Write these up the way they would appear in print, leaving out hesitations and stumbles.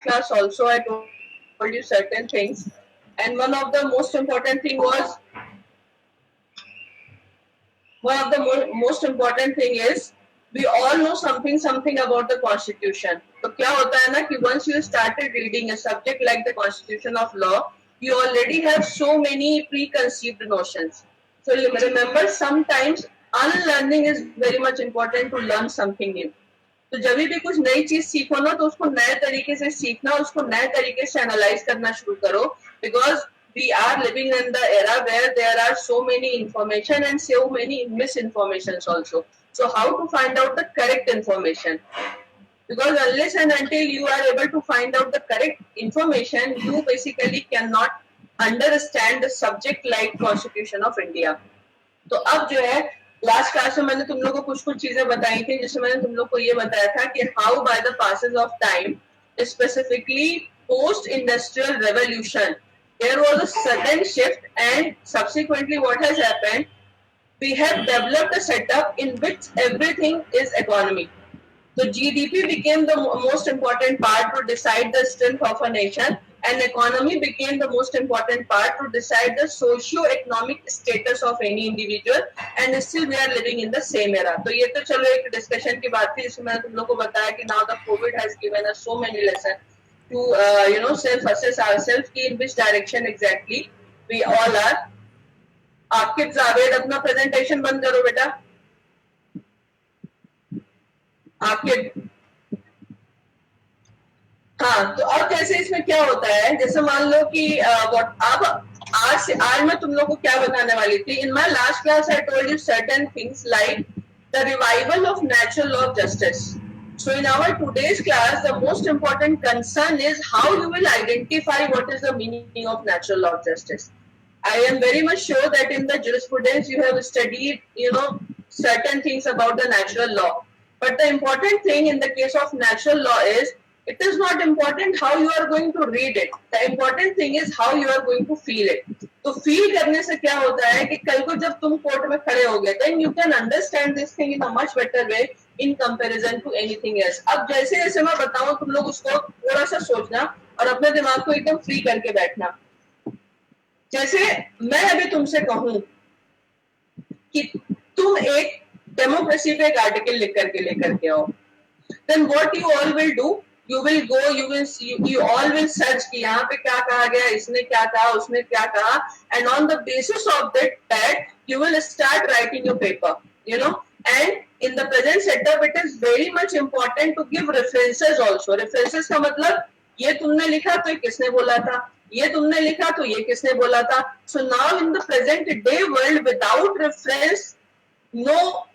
class also I told you certain things, and one of the most important thing was most important thing is we all know something about the constitution. तो क्या होता है ना कि once you started reading a subject like the constitution of law, you already have so many preconceived notions. So remember, sometimes unlearning is very much important to learn something new. तो जब भी कुछ नई चीज सीखो ना तो उसको नए तरीके से सीखना, उसको नए तरीके से एनालाइज करना शुरू करो, because we are living in the era where there are so many information and so many misinformations also. So how to find out the correct information? Because unless and until you are able to find out the correct information, you basically cannot understand the subject like Constitution of India. तो अब जो है last class में मैंने तुम लोगों को कुछ चीजें बताई थी, जिसमें मैंने तुम लोग को ये बताया था कि how by the passes of time, specifically post industrial revolution, there was a sudden shift, and subsequently what has happened, we have developed a setup in which everything is economy. So GDP became the most important part to decide the strength of a nation, and economy became the most important part to decide the socio-economic status of any individual, and still we are living in the same era. तो ये तो चलो एक discussion की बात थी, जिसमें मैंने तुम लोगों को बताया कि now the COVID has given us so many lessons to self-assess ourselves कि in which direction exactly we all are. आपके जावेद अपना प्रेजेंटेशन बंद करो बेटा. आपके हाँ, तो अब जैसे इसमें क्या होता है, जैसे मान लो कि अब आज मैं तुम लोग को क्या बताने वाली थी. In my last class I told you certain things like the revival of natural law of justice. So in our today's class, the most important concern is how you will identify what is the meaning of natural law of justice. I am very much sure that in the jurisprudence you have studied, certain things about the natural law. But the important thing in the case of natural law is, it is not important how you are going to read it. The important thing is how you are going to feel it. तो feel करने से क्या होता है कि कल को जब तुम कोर्ट में खड़े होगे, then you can understand this thing in a much better way in comparison to anything else. अब जैसे जैसे मैं बताऊं, तुम लोग उसको थोड़ा सा सोचना और अपने दिमाग को एकदम फ्री करके बैठना. जैसे मैं अभी तुमसे कहूं कि तुम एक डेमोक्रेसी पे एक आर्टिकल लिख करके लेकर के आओ, then what you all will do, you will go, you all will search कि यहाँ पे क्या कहा गया, इसने क्या कहा, उसने क्या कहा, and on the basis of that you will start writing your paper, and in the present setup it is very much important to give references also. References का मतलब ये तुमने लिखा तो ये किसने बोला था, ये तुमने लिखा तो ये किसने बोला था. So now in the present day world, without reference, no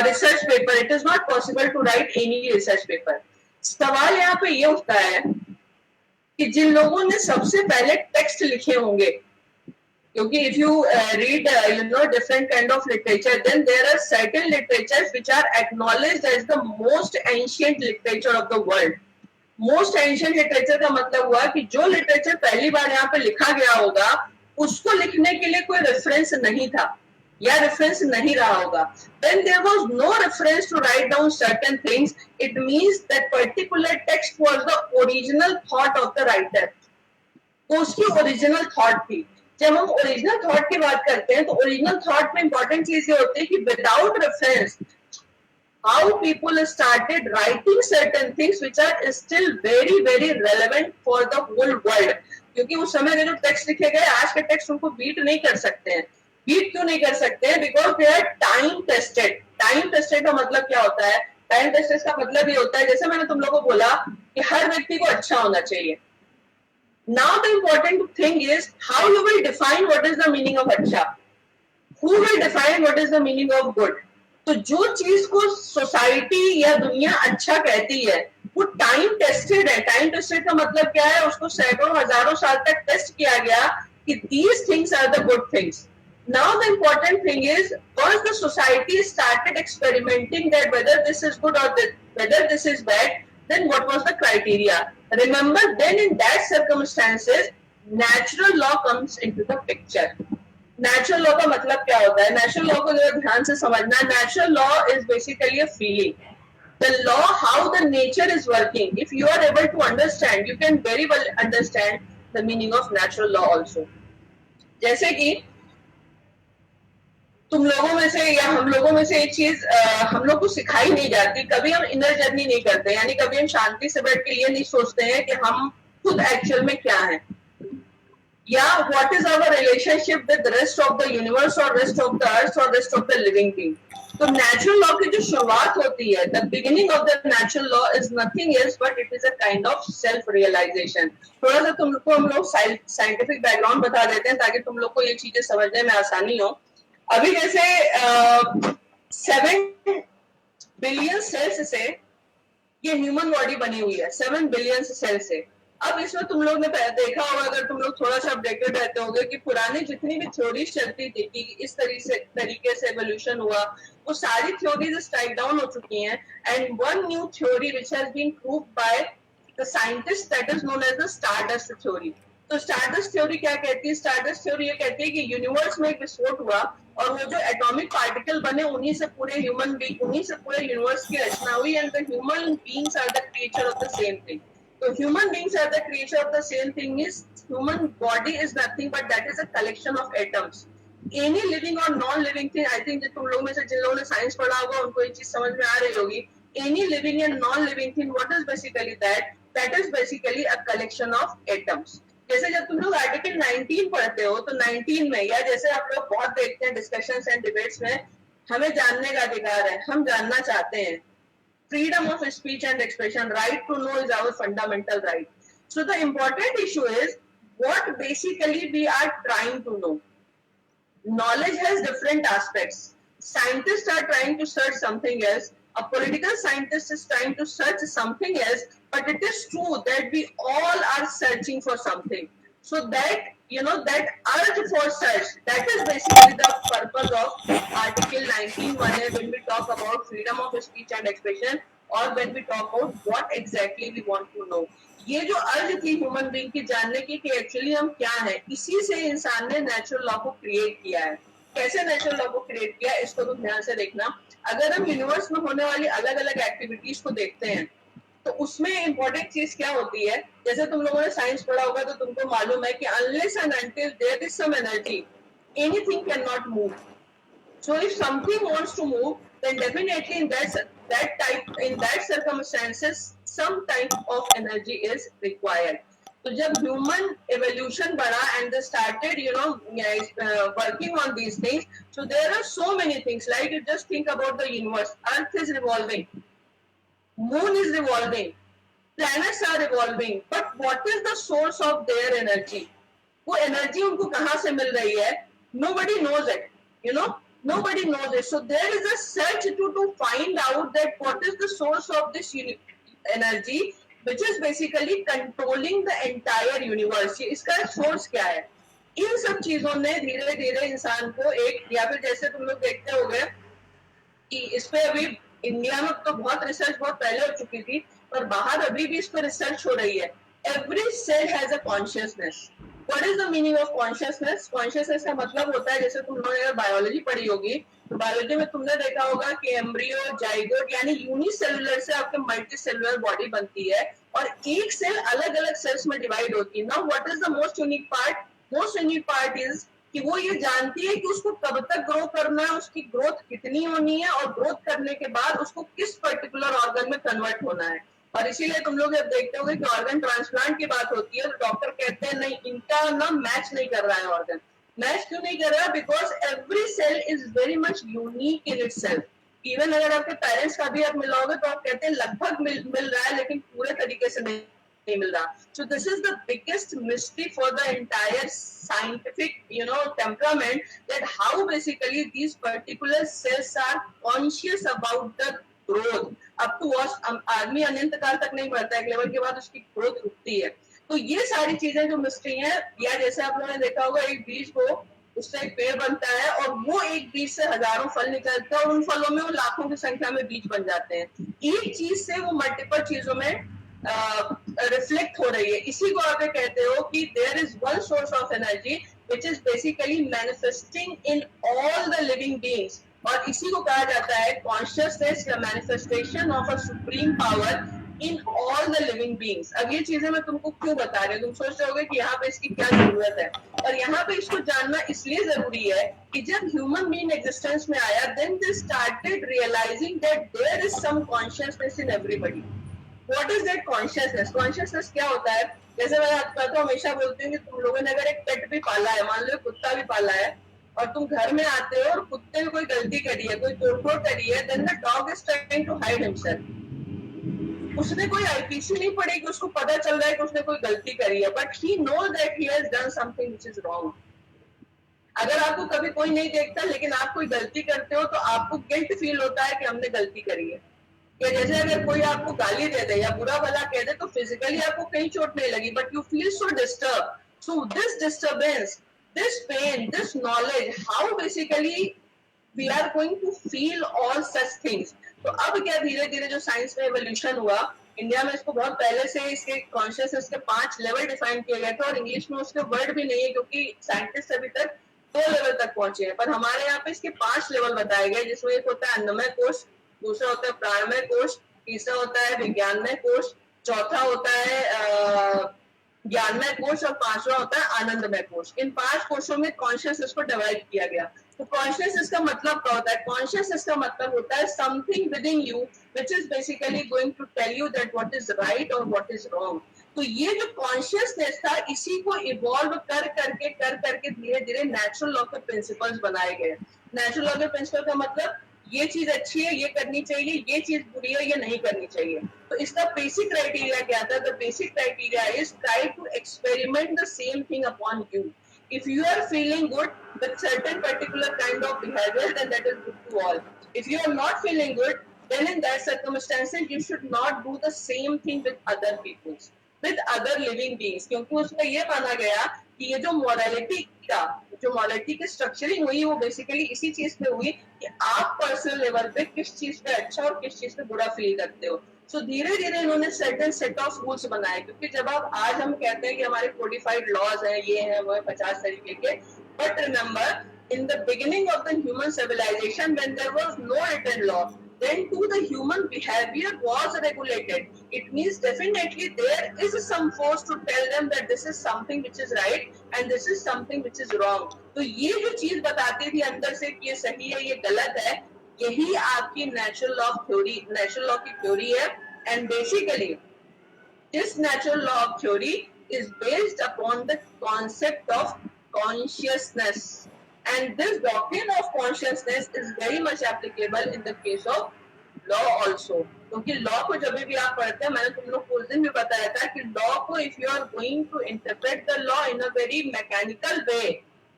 research paper, it is not possible to write any research paper. सवाल यहाँ पे ये उठता है कि जिन लोगों ने सबसे पहले टेक्स्ट लिखे होंगे, क्योंकि if you read different kind of literature, then there are certain literatures which are acknowledged as the most ancient literature of the world. Most ancient literature का मतलब हुआ कि जो लिटरेचर पहली बार यहाँ पे लिखा गया होगा, उसको लिखने के लिए कोई रेफरेंस नहीं था या रेफरेंस नहीं रहा होगा. Then there was no reference to write down certain things. It means that particular text was the original thought of the writer. तो उसकी ओरिजिनल थॉट थी. जब हम ओरिजिनल थॉट की बात करते हैं तो ओरिजिनल थॉट में इंपॉर्टेंट चीज ये होती है कि without reference how people started writing certain things which are still very very relevant for the whole world. क्योंकि उस समय के जो टेक्स्ट लिखे गए, आज के टेक्स्ट उनको बीट नहीं कर सकते हैं. बीट क्यों नहीं कर सकते हैं? Because they are time tested. Time tested का मतलब क्या होता है? टाइम टेस्टेड का मतलब ये होता है, जैसे मैंने तुम लोगों को बोला कि हर व्यक्ति को अच्छा होना चाहिए. Now the important thing is how you will define what is the meaning of अच्छा. Who will define what is the meaning of good? तो जो चीज को सोसाइटी या दुनिया अच्छा कहती है वो टाइम टेस्टेड है. टाइम टेस्टेड का मतलब क्या है? उसको सैकड़ों हजारों साल तक टेस्ट किया गया कि these things are the good things. Now the important thing is, once the society started experimenting that whether this is good or whether this is bad, then what was the criteria? Remember, then in that circumstances, natural law comes into the picture. Natural law का मतलब क्या होता है? Natural law को जरा ध्यान से समझना. Natural law is basically a feeling. the law, how the nature is working. If you are able to understand, you can very well understand the meaning of natural law also. जैसे कि तुम लोगों में से या हम लोगों में से एक चीज हम लोग को सिखाई नहीं जाती, कभी हम इनर जर्नी नहीं करते, यानी कभी हम शांति से बैठ के लिए नहीं सोचते हैं कि हम खुद एक्चुअल में क्या है, या what is our relationship with rest of the universe और रेस्ट ऑफ द अर्थ और rest of the living thing. तो नेचुरल लॉ की जो शुरुआत होती है, the beginning of the natural law is nothing else but it is a kind of self realisation. थोड़ा सा तुमको हम लोग साइंटिफिक बैकग्राउंड बता देते हैं ताकि तुम लोग को ये चीजें समझने में आसानी हो. अभी जैसे 7 बिलियन सेल्स से ये ह्यूमन बॉडी बनी हुई है, 7 बिलियन सेल से. अब इसमें तुम लोग ने देखा होगा, अगर तुम लोग थोड़ा सा अपडेटेड रहते होंगे, कि पुरानी जितनी भी थ्योरीज चलती थी कि इस तरीके से एवोल्यूशन हुआ, वो सारी थ्योरीज स्ट्राइक डाउन हो चुकी हैं. And one new theory which has been proved by the scientist, that is known as the stardust theory. तो स्टारडस्ट थ्योरी क्या कहती है? स्टारडस्ट थ्योरी ये कहती है कि यूनिवर्स में एक विस्फोट हुआ और वो जो एटॉमिक पार्टिकल बने, उन्हीं से पूरे ह्यूमन बीइंग, उन्हीं से पूरे यूनिवर्स की रचना हुई. And the human beings are the creature of the same thing. So human beings are the creature of the same thing. Is human body is nothing but that is a collection of atoms. Any living or non-living thing, I think तुम लोग में से जिन लोगों ने science पढ़ा होगा उनको ये चीज समझ में आ रही होगी. Any living and non-living thing, what is basically that? That is basically a collection of atoms. जैसे जब तुम लोग आर्टिकल 19 पढ़ते हो, तो 19 में, या जैसे आप लोग बहुत देखते हैं डिस्कशंस एंड डिबेट्स में, हमें जानने का अधिकार है, हम जानना चाहते हैं. Freedom of speech and expression, right to know is our fundamental right. So the important issue is what basically we are trying to know. Knowledge has different aspects. Scientists are trying to search something else. A political scientist is trying to search something else. But it is true that we all are searching for something. So that, you know, that urge for search, that is basically the purpose of Article 19(1) when we talk about freedom of speech and expression, or when we talk about what exactly we want to know. ये जो अर्ज थी human being की जानने की कि actually हम क्या है, इसी से इंसान ने नेचुरल लॉ को क्रिएट किया है. कैसे नेचुरल लॉ को क्रिएट किया, इसको तुम ध्यान से देखना. अगर हम यूनिवर्स में होने वाली अलग अलग एक्टिविटीज को देखते हैं, तो उसमें इंपॉर्टेंट चीज क्या होती है? जैसे तुम लोगों ने साइंस पढ़ा होगा तो तुमको मालूम है कि unless and until there is some energy, anything can not move. So if something wants to move, then definitely in that circumstances, some type of energy is required. तो जब human evolution बढ़ा and they started, working on these things, so there are so many things. Like you just think about the universe. Earth is revolving, Moon is revolving, planets are revolving. But what is the source of their energy? वो energy उनको कहाँ से मिल रही है? Nobody knows it. Nobody knows it. So there is a search to find out that what is the source of this energy, which is basically controlling the entire universe. इसका source क्या है? इन सब चीजों ने धीरे धीरे इंसान को एक, या फिर जैसे तुम लोग देखते होंगे कि इस पे अभी इंडिया में तो बहुत रिसर्च बहुत पहले हो चुकी थी, पर बाहर अभी भी इस पर रिसर्च हो रही है. Every cell has a consciousness. What is the meaning of consciousness? Consciousness का मतलब होता है, जैसे तुम लोगों ने अगर बायोलॉजी पढ़ी होगी तो बायोलॉजी में तुमने देखा होगा कि एम्ब्रियो, जाइगोट, यानी यूनिसेलुलर से आपके मल्टी सेलुलर बॉडी बनती है और एक सेल अलग अलग सेल्स में डिवाइड होती है. Now what is the most unique part? Most unique part is कि वो ये जानती है कि उसको कब तक ग्रो करना है, उसकी ग्रोथ कितनी होनी है, और ग्रोथ करने के बाद उसको किस पर्टिकुलर ऑर्गन में कन्वर्ट होना है. और इसीलिए तुम लोग जब देखते होगे कि ऑर्गन ट्रांसप्लांट की बात होती है तो डॉक्टर कहते हैं नहीं, इनका ना मैच नहीं कर रहा है ऑर्गन. मैच क्यों नहीं कर रहा है? Because every cell is very much unique in itself. Even अगर आपके पेरेंट्स का भी आप मिलाओगे तो आप कहते हैं लगभग मिल रहा है, लेकिन पूरे तरीके से नहीं मिल रहा. So this is the biggest mystery for the entire scientific, temperament, that how basically these particular cells are conscious about the growth. अब तो आदमी अनंत काल तक नहीं बढ़ता है, एक लेवल के बाद उसकी ग्रोथ रुकती है. तो ये सारी चीजें जो मिस्ट्री है, या जैसे आप लोगों ने देखा होगा एक बीज को, उससे एक पेड़ बनता है और वो एक बीज से हजारों फल निकलते हैं और उन फलों में वो लाखों की संख्या में बीज बन जाते हैं. एक चीज से वो मल्टीपल चीजों में रिफ्लेक्ट हो रही है. इसी को आप कहते हो कि there is one source of energy which is basically manifesting in all the living beings. और इसी को कहा जाता है कॉन्शियसनेस या manifestation of a supreme power in all the living beings. अब ये चीजें मैं तुमको क्यों बता रही हूँ, तुम सोच रहे होगे कि यहाँ पे इसकी क्या जरूरत है, और यहाँ पे इसको जानना इसलिए जरूरी है कि जब ह्यूमन बीइंग एग्जिस्टेंस में आया, then they started realising that there is some consciousness in everybody. What is that consciousness? Consciousness क्या होता है? जैसे मैं तो हमेशा बोलती हूँ कि तुम लोगों ने अगर एक पेट भी पाला है, मान लो कुत्ता भी पाला है, और तुम घर में आते हो और कुत्ते ने कोई गलती करी है, कोई तोड़फोड़ करी है, then the dog is trying to hide himself. उसने कोई आईपीसी नहीं पड़ी कि उसको पता चल रहा है कि उसने कोई गलती करी है, but he knows that he has done something which is wrong. अगर आपको कभी कोई नहीं देखता लेकिन आप कोई गलती करते हो तो आपको गिल्ट फील होता है कि हमने गलती करी है। या जैसे अगर कोई आपको गाली दे दे या बुरा भला कह दे तो फिजिकली आपको कहीं चोट नहीं लगी, but you feel so disturb. So this disturbance, this pain, this knowledge, how basically we are going to feel all such things. तो अब क्या धीरे धीरे जो साइंस में एवोल्यूशन हुआ, इंडिया में इसको बहुत पहले से इसके कॉन्शियसनेस के 5 लेवल डिफाइन किए गए थे, और इंग्लिश में उसके वर्ड भी नहीं है क्योंकि साइंटिस्ट अभी तक 2 लेवल तक पहुंचे हैं, पर हमारे यहाँ पे इसके 5 लेवल बताए गए, जिसमें एक होता है अन्नमय कोश, दूसरा होता है प्राणमय कोश, तीसरा होता है विज्ञानमय कोश, चौथा होता है ज्ञानमय कोश, और पांचवा होता है आनंदमय कोश। इन 5 कोशों में कॉन्शियसनेस को डिवाइड किया गया। तो कॉन्शियसनेस का मतलब क्या होता है? कॉन्शियसनेस का मतलब होता है something within you which is basically going to tell you that what is right और व्हाट इज रॉन्ग। तो ये जो कॉन्शियसनेस था, इसी को इवॉल्व कर करके धीरे धीरे नेचुरल लॉ के प्रिंसिपल्स बनाए गए। नेचुरल लॉ के प्रिंसिपल का मतलब ये चीज अच्छी है, ये करनी चाहिए, ये चीज बुरी है, ये नहीं करनी चाहिए। तो इसका बेसिक क्राइटेरिया क्या था? The basic criteria is try to experiment the same thing upon you. If you are feeling good with certain particular kind of behavior, then that is good to all. If you are not feeling good, then in that circumstances you should not do the same thing with other people, with other living beings, क्योंकि उसमें ये माना गया कि ये जो morality का जो मोरालिटी की स्ट्रक्चरिंग हुई वो बेसिकली इसी चीज पे हुई कि आप पर्सनल लेवल पे किस चीज पे अच्छा और किस चीज पे बुरा फील करते हो। सो धीरे धीरे इन्होंने सर्टेन सेट ऑफ रूल्स बनाए, क्योंकि जब आप आज हम कहते हैं कि हमारे कोडिफाइड लॉज हैं, ये है वो है 50 तरीके के, but remember in the beginning of the human civilisation when there was no written law, then too the human behavior was regulated. It means definitely there is some force to tell them that this is something which is right and this is something which is wrong. तो ये जो चीज बताती थी अंदर से कि ये सही है ये गलत है, यही आपकी natural law theory, natural law की थ्योरी है। And basically this natural law of theory is based upon the concept of consciousness, and this doctrine of consciousness is very much applicable in the case of law also. क्योंकि law को जब भी आप पढ़ते हैं, मैंने तुम लोग को उस दिन भी बताया था कि लॉ को if you are going to interpret the law in a very mechanical way,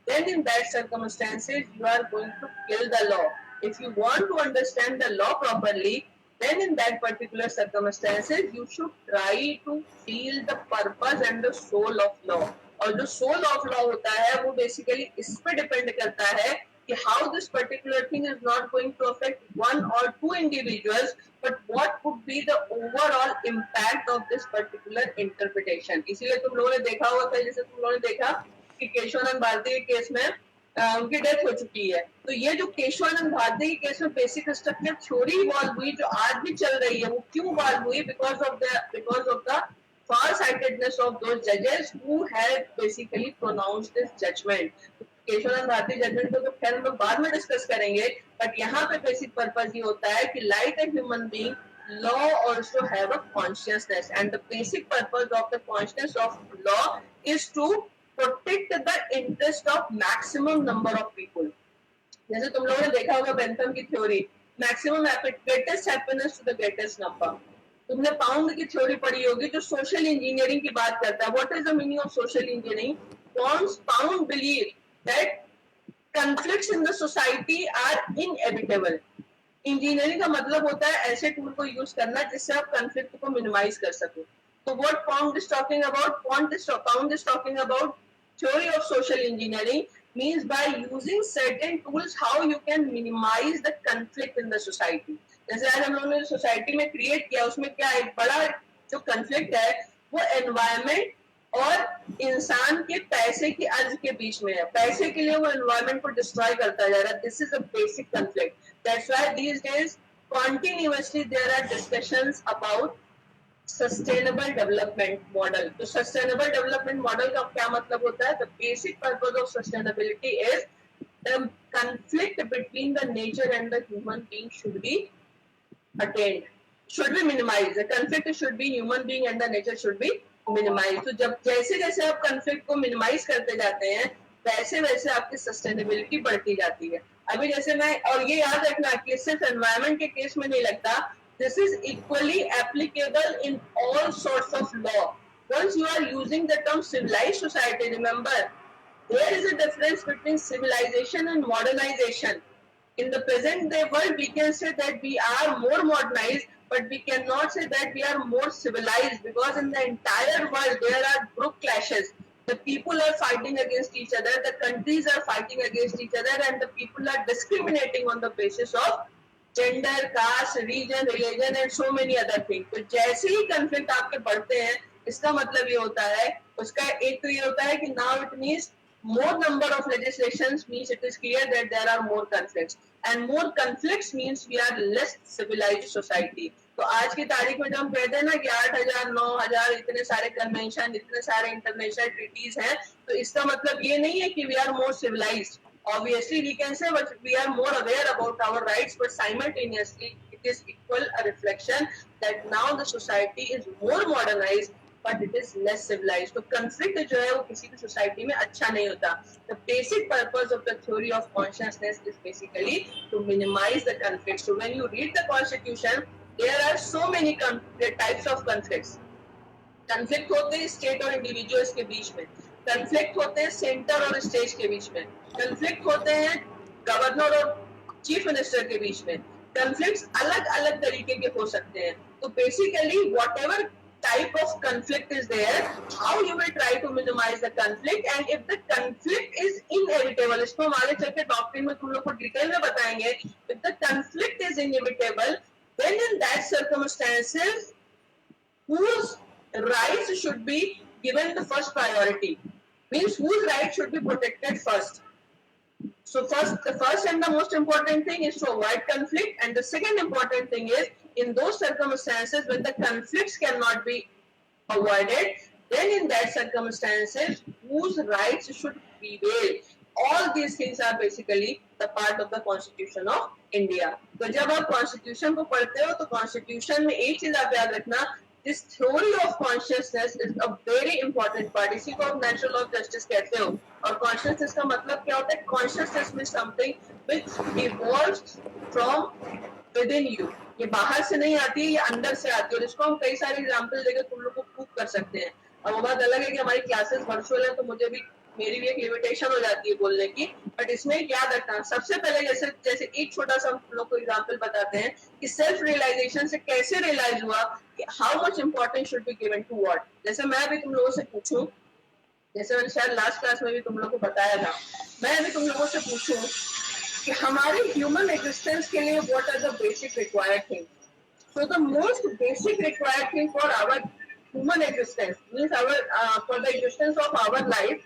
then in that circumstances you are going to kill the law. If you want to understand the law properly, then in that particular circumstances you should try to feel the purpose and the soul of law. और जो soul of law होता है वो basically इस पे depend करता है कि how this particular thing is not going to affect one or two individuals, but what could be the overall impact of this particular interpretation. इसीलिए तुम लोगों ने देखा होगा, कल जैसे तुम लोगों ने देखा कि केशवानंद भारती के केस में उनकी डेथ हो चुकी है। तो ये जो केशवानंद भारती के केस में बेसिक स्ट्रक्चर थ्योरी इवॉल्व हुई जो आज भी चल रही है, वो क्यों इवॉल्व हुई? Because of the far-sightedness of those judges who had basically pronounced this judgment. Kesavananda Bharati judgment को तो खैर हम लोग बाद में डिस्कस करेंगे, बट यहाँ पे बेसिक पर्पज ये होता है कि like a human being law also have a consciousness, and the basic purpose of the consciousness of law is to protect the interest of maximum number of people. जैसे तुम लोगों ने देखा होगा बेंथम की theory, maximum greatest happiness to the greatest number. तुमने Pound की theory पढ़ी होगी जो सोशल इंजीनियरिंग की बात करता है। What is the meaning of social engineering? Pound believe that conflicts in the society are inevitable. Engineering का मतलब होता है ऐसे टूल को यूज करना जिससे आप कंफ्लिक्ट को मिनिमाइज कर सको। तो what pound is talking about? Pound is talking about theory of social engineering means by using certain tools how you can minimize the conflict in the society. जैसे आज हम लोगों ने सोसाइटी में क्रिएट किया, उसमें क्या एक बड़ा जो conflict है वो environment और इंसान के पैसे की अर्ज के बीच में है, पैसे के लिए वो एनवायरमेंट को डिस्ट्रॉय करता जा रहा है. This is a basic conflict. That's why these days continuously there are discussions about sustainable development model. तो सस्टेनेबल डेवलपमेंट मॉडल का क्या मतलब होता है? The basic purpose of sustainability is the conflict between the nature and the human being should be attained, should be minimized. The conflict should be human being and the nature should be minimized. तो जब जैसे जैसे आप conflict को minimize करते जाते हैं वैसे वैसे आपकी सस्टेनेबिलिटी बढ़ती जाती है. अभी जैसे मैं, और ये याद रखना कि सिर्फ एनवायरमेंट के केस में नहीं लगता, this is equally applicable in all sorts of law. Once you are using the term civilized society, remember there is a difference between civilization and modernization. In the present day world we can say that we are more modernized, but we cannot say that we are more civilized, because in the entire world there are group clashes. The people are fighting against each other, the countries are fighting against each other, and the people are discriminating on the basis of gender, caste, region, religion and so many other things. तो जैसे ही conflict आपके बढ़ते हैं, इसका मतलब ये होता है, उसका एक तो ये होता है कि now it means more number of legislations means it is clear that there are more conflicts, and more conflicts means we are less civilized society. तो आज की तारीख में जब हम कहते हैं ना कि 8,000 9,000 इतने सारे कन्वेंशन, इतने सारे इंटरनेशनल ट्रीटीज हैं, तो इसका मतलब ये नहीं है कि we are more civilized. Obviously we can say but we are more aware about our rights, but simultaneously it is equal a reflection that now the society is more modernized but it is less civilized. तो conflict जो है वो किसी भी society में अच्छा नहीं होता. The basic purpose of the theory of consciousness is basically to minimize the conflicts. So when you read the constitution there are so many types of conflicts. conflict होते हैं state और individuals के बीच में, conflict होते हैं center और state के बीच में, conflict होते हैं गवर्नर और चीफ मिनिस्टर के बीच में. conflicts अलग अलग तरीके के हो सकते हैं. तो basically whatever type of conflict is there, how you will try to minimize the conflict, and if the conflict is inevitable, इसको हम आगे चलकर डॉक्ट्रिन में तुम लोग को डिटेल में बताएंगे. if the conflict is inevitable, then in that circumstances whose rights should be given the first priority, means whose rights should be protected first. So the first and the most important thing is to avoid conflict, and the second important thing is in those circumstances when the conflicts cannot be avoided, then in that circumstances whose rights should prevail. All these things are basically the part of the Constitution of India. तो जब आप Constitution को पढ़ते हो तो Constitution में एक चीज आप याद रखना, this theory of consciousness is a very important part. इसी को आप natural law of justice कहते हो. और consciousness का मतलब क्या होता है? Consciousness means something which evolves from within you. ये बाहर से नहीं आती है, ये अंदर से आती है. और इसको हम कई सारे एग्जाम्पल देकर तुम लोग को प्रूव कर सकते हैं. और वो बात अलग है कि हमारी क्लासेस वर्चुअल है तो मुझे भी, मेरी भी एक लिमिटेशन हो जाती है बोलने की, बट इसमें याद रखना सबसे पहले जैसे एक छोटा सा हम लोग को एग्जांपल बताते हैं कि सेल्फ रियलाइजेशन से कैसे रियलाइज हुआ कि how much importance should be given to what. जैसे मैं अभी तुम लोगों से पूछूं, जैसे मैंने शायद लास्ट क्लास में भी तुम लोगों को बताया था, मैं अभी तुम लोगों से पूछूं कि हमारे ह्यूमन एग्जिस्टेंस के लिए what are the basic required thing. So the most basic required thing for our human existence means our for the existence of our life,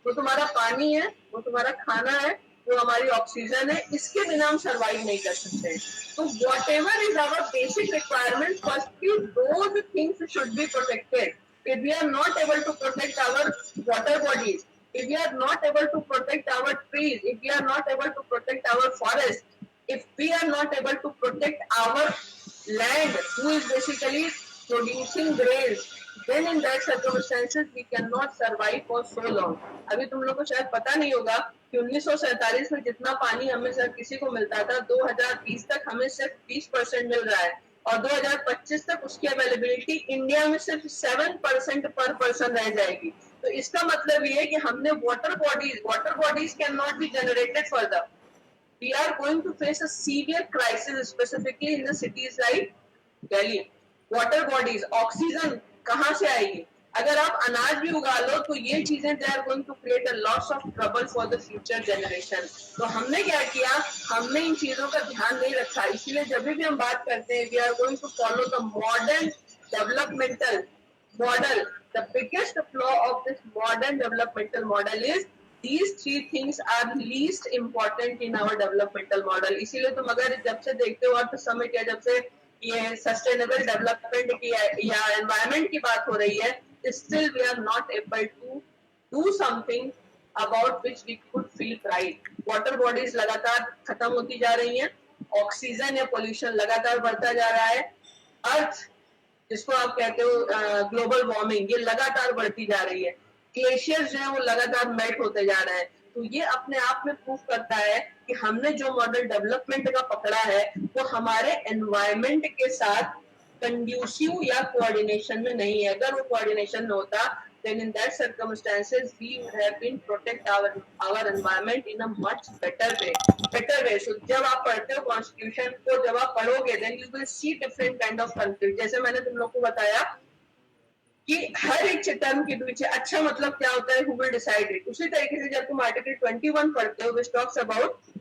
वो तुम्हारा पानी है, वो तुम्हारा खाना है, वो हमारी ऑक्सीजन है. इसके बिना हम सर्वाइव नहीं कर सकते. तो whatever is our basic requirement, firstly those things should be protected. If we are not able to protect our water bodies, if we are not able to protect our trees, if we are not able to protect our forest, if we are not able to protect our land, who is basically producing grains, then in that circumstances we cannot survive for so long. अभी तुम लोग को शायद पता नहीं होगा कि 1947 में जितना पानी हमें सिर्फ किसी को मिलता था, 2020 तक हमें सिर्फ 20% मिल रहा है, और 2025 तक उसकी अवेलेबिलिटी इंडिया में सिर्फ 7% पर पर्सन रह जाएगी. तो इसका मतलब ये है कि हमने water bodies can not be generated further. We are going to face a severe crisis specifically in the cities like Delhi. Water bodies, oxygen कहाँ से आएगी? अगर आप अनाज भी उगा लो तो ये चीजें they are going to create a lots of trouble for the future generation. तो हमने क्या किया, हमने इन चीजों का ध्यान नहीं रखा. इसीलिए जब भी हम बात करते हैं we are going to follow the modern developmental model, The biggest flaw of this modern developmental model is these three things are least important in our developmental model. इसीलिए तुम अगर जब से देखते हो और समिट या जब से ये सस्टेनेबल डेवलपमेंट की या एनवायरमेंट की बात हो रही है, still we are not able to do something about which we could feel pride. Water bodies लगातार खत्म होती जा रही हैं, ऑक्सीजन या पोल्यूशन लगातार बढ़ता जा रहा है, अर्थ जिसको आप कहते हो ग्लोबल वार्मिंग ये लगातार बढ़ती जा रही है, ग्लेशियर्स जो है वो लगातार मेल्ट होते जा रहे हैं. तो ये अपने आप में प्रूफ करता है कि हमने जो मॉडल डेवलपमेंट का पकड़ा है वो हमारे एनवायरमेंट के साथ कंड्यूसिव या कोऑर्डिनेशन में नहीं है. अगर वो कोऑर्डिनेशन में होता then in that circumstances we have been protect our environment in a much better way. So जब आप पढ़ते हो कॉन्स्टिट्यूशन को, जब आप पढ़ोगे then you will see different kind of conflict. जैसे मैंने तुम लोग को बताया कि हर एक टर्म के पीछे अच्छा मतलब क्या होता है, who will decide it. उसी तरीके से जब तुम आर्टिकल 21 पढ़ते हो which talks about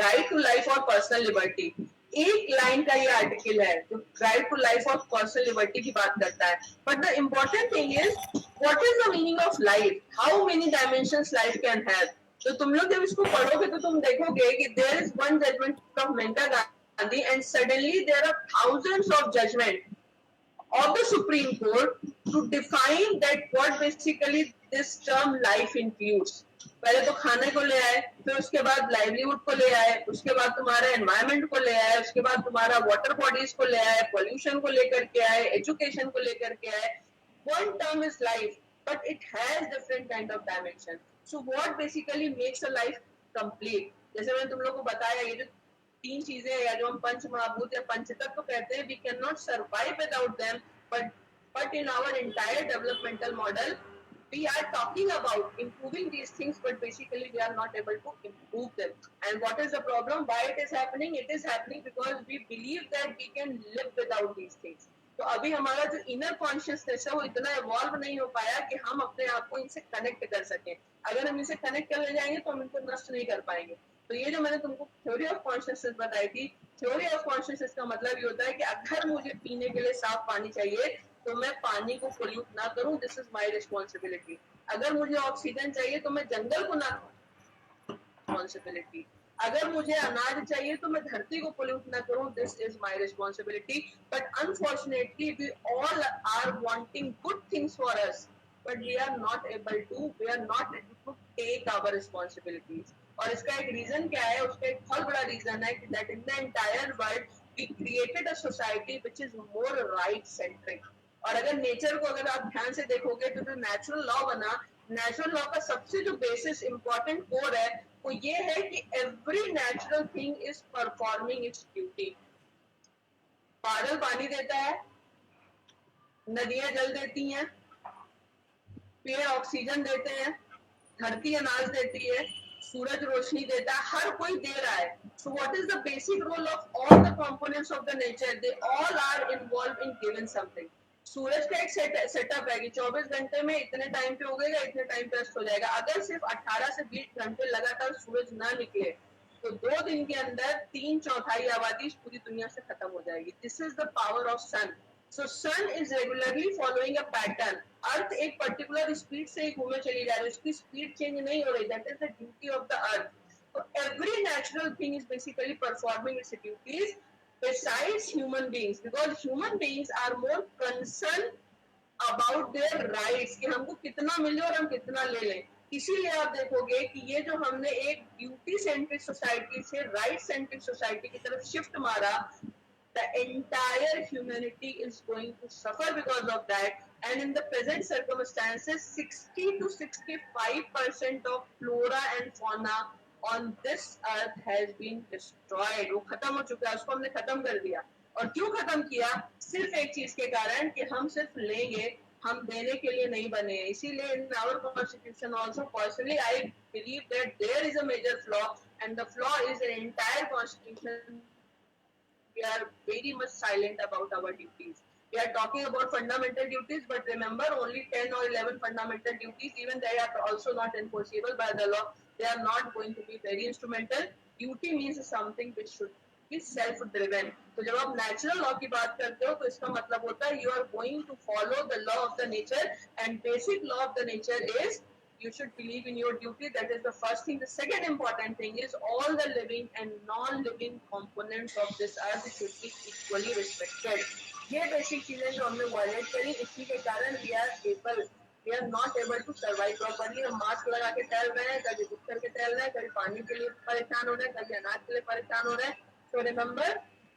right to life और personal liberty, एक लाइन का ये आर्टिकल है जो right to life of personal liberty की बात करता है. But the important thing is what is the meaning of life, how many dimensions life can have. तो तुम लोग जब इसको पढ़ोगे तो तुम देखोगे कि there is one judgement of Mehta Gandhi and suddenly there are thousands of judgement of the Supreme Court to define that what basically this term life includes. पहले तो खाने को ले आए, फिर उसके बाद लाइवलीहुड को ले आए, उसके बाद तुम्हारे एनवायरमेंट को ले आए, उसके बाद तुम्हारा वाटर बॉडीज को ले आए, पॉल्यूशन को लेकर के आए, एजुकेशन को लेकर के आए. One term is life, but it has different kind of dimension. So what basically makes a life complete? जैसे मैंने तुम लोग को बताया ये जो तीन चीजें या जो हम पंच महाभूत या पंचतत्व कहते हैं, we cannot survive without them, but in our entire developmental model we are talking about improving these things, but basically we are not able to improve them. And what is the problem? Why it is happening? It is happening because we believe that we can live without these things. तो अभी हमारा जो inner consciousness है वो इतना evolve नहीं हो पाया कि हम अपने आप को इनसे कनेक्ट कर सकें. अगर हम इनसे कनेक्ट कर ले जाएंगे तो हम इनको नष्ट नहीं कर पाएंगे. तो ये जो मैंने तुमको थ्योरी ऑफ कॉन्शियसनेस बताई थी, थ्योरी ऑफ कॉन्शियसनेस का मतलब ये होता है कि अगर मुझे पीने के लिए साफ पानी चाहिए तो मैं पानी को पोल्यूट ना करूं, दिस इज माय रिस्पांसिबिलिटी. अगर मुझे ऑक्सीजन चाहिए तो मैं जंगल को ना रिस्पांसिबिलिटी. अगर मुझे अनाज चाहिए तो मैं धरती को पोल्यूट ना करूं, this is my responsibility. But unfortunately we all are wanting good things for us, but we are not able to take our responsibilities. और इसका एक रीजन क्या है? उसका एक बहुत बड़ा रीजन है कि that in the entire world we created a society which is more right centric. और अगर नेचर को अगर आप ध्यान से देखोगे तो जो नेचुरल लॉ बना, नेचुरल लॉ का सबसे जो बेसिस इंपॉर्टेंट कोर है वो ये है कि every natural thing is performing it's duty. बादल पानी देता है, नदियां जल देती हैं, पेड़ ऑक्सीजन देते हैं, धरती अनाज देती है, सूरज रोशनी देता है, हर कोई दे रहा है. So what is the basic role of all the components of the nature? They all are involved in giving something. सूरज का एक सेटअप है कि 24 घंटे में इतने टाइम पे उगेगा, इतने टाइम पे अस्त हो जाएगा. अगर सिर्फ 18 से 20 घंटे लगातार सूरज ना निकले तो 2 दिन के अंदर 3/4 आबादी पूरी दुनिया से खत्म हो जाएगी. This is the power of sun. So sun is regularly following a pattern. Earth एक पर्टिकुलर स्पीड से घूमे चली जा रही है, उसकी स्पीड चेंज नहीं हो रही. That is the duty of the earth. So every natural thing is basically performing its duties besides human beings, because human beings are more concerned about their rights कि हमको कितना मिले और हम कितना ले लें. इसीलिए आप देखोगे कि ये जो हमने एक ड्यूटी सेंट्रिक सोसाइटी से राइट सेंट्रिक सोसाइटी की तरफ शिफ्ट मारा, the entire humanity is going to suffer because of that. And in the present circumstances 60 to 65% of flora and fauna on this earth has been destroyed. वो खत्म हो चुका है, उसको हमने खत्म कर दिया. और क्यों खत्म किया? सिर्फ एक चीज के कारण कि हम सिर्फ लेंगे, हम देने के लिए नहीं बने हैं. इसीलिए in our constitution also personally I believe that there is a major flaw, and the flaw is the entire constitution. We are very much silent about our duties. We are talking about fundamental duties, but remember only 10 or 11 fundamental duties, even they are also not enforceable by the law. They are not going to be very instrumental. Duty means something which should कि self driven. तो जब आप natural law की बात करते हो तो इसका मतलब होता है you are going to follow the law of the nature, and basic law of the nature is you should believe in your duty. That is the first thing. The second important thing is all the living and non-living components of this earth should be equally respected. ये basic चीजें जो हमने violate करी, इसी के कारण we are not able to survive properly. हम mask लगा के टहल रहे हैं, कभी कुछ करके टहल रहे हैं, कभी पानी के लिए परेशान हो रहे हैं, कभी अनाज के लिए परेशान हो रहे हैं। So remember,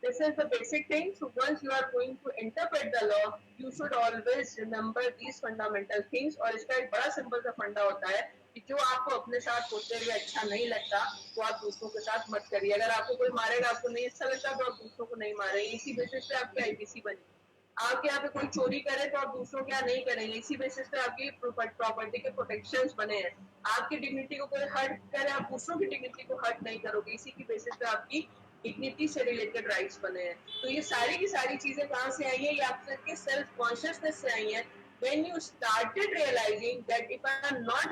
this is the basic thing. So once you are going to interpret the law, you should always remember these fundamental things. और इसका एक बड़ा सिंपल सा फंडा होता है कि जो आपको अपने साथ होते हुए अच्छा नहीं लगता वो आप दूसरों के साथ मत करिए। अगर आपको कोई मारेगा, आपको नहीं अच्छा लगता, तो आप दूसरों को नहीं मारेंगे। इसी बेसिस पे आपकी आईपीसी बनी। आपके यहाँ पे कोई चोरी करे तो आप दूसरों के यहाँ नहीं करेंगे। इसी बेसिस पे आपकी प्रॉपर्टी के प्रोटेक्शंस बने हैं। आपकी डिग्निटी को कोई हर्ट करे, आप दूसरों की डिग्निटी को हर्ट नहीं करोगे। इसी की बेसिस पे आपकी डिग्निटी से रिलेटेड राइट्स बने हैं। तो ये सारी की सारी चीजें कहाँ से आई है? ये आपके सेल्फ कॉन्शियसनेस से आई है। When you started realizing that if I am not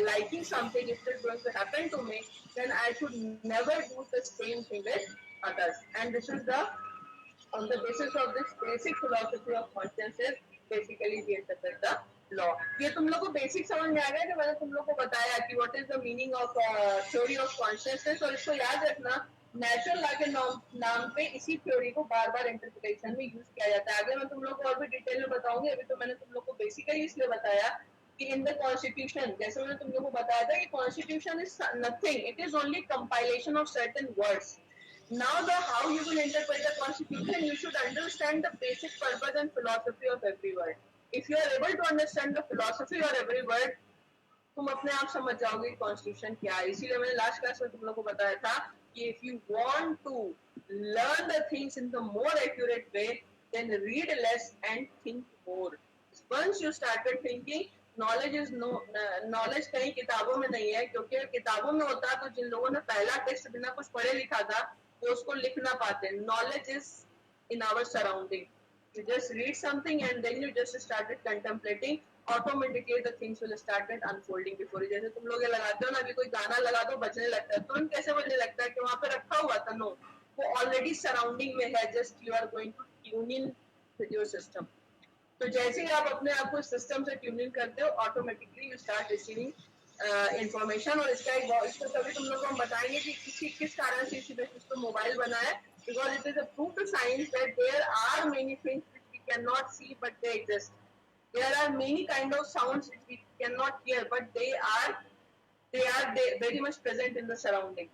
liking something, if it is going to happen to me, then I should never do the same thing with others. And this is the on the basis of this basic philosophy of consciousness, basically we interpret the law. ये तुम लोग को basic समझ में आ गया कि मैंने तुम लोग को बताया कि what is the meaning of theory of consciousness। और इसको याद रखना, नेचुरल लॉ के नाम पे इसी थ्योरी को बार बार इंटरप्रिटेशन में यूज किया जाता है। आगे मैं तुम लोग को और भी डिटेल में बताऊंगी। अभी तो मैंने तुम लोग को बेसिकली इसलिए बताया कि इन द कॉन्स्टिट्यूशन, जैसे मैंने तुम लोग को बताया था कि constitution is nothing, it is only compilation of certain words. Now the how you will interpret the constitution, you should understand the basic purpose and philosophy of every word. If you are able to understand the philosophy of every word, तुम अपने आप समझ जाओगे constitution क्या है। इसीलिए मैंने last class में तुम लोग को बताया था कि if you want to learn the things in the more accurate way, then read less and think more. Once you started thinking, knowledge is no, knowledge कहीं किताबों में नहीं है, क्योंकि किताबों में होता तो जिन लोगों ने पहला टेक्स्ट बिना कुछ पढ़े लिखा था वो उसको लिख ना पाते। Knowledge is in our surrounding. You just read something and then you just started contemplating, automatically the things will started unfolding before you। जैसे तुम लोग ये लगाते हो ना, अभी कोई गाना लगा दो बजने लगता है, तुरंत कैसे बजने लगता है? कि वहां पे रखा हुआ था? नो, वो ऑलरेडी सराउंडिंग में है, just you are going to tune in with your system. तो जैसे ही आप अपने आप को सिस्टम से ट्यून इन करते हो, automatically you start receiving information. और इसको कभी तुम लोग को हम बताएंगे कि किस कारण से इसी बेसिस पे मोबाइल बना है। Because it is a proof to science that there are many things which we cannot see but they exist. There are many kind of sounds which we cannot hear but they very much present in the surrounding.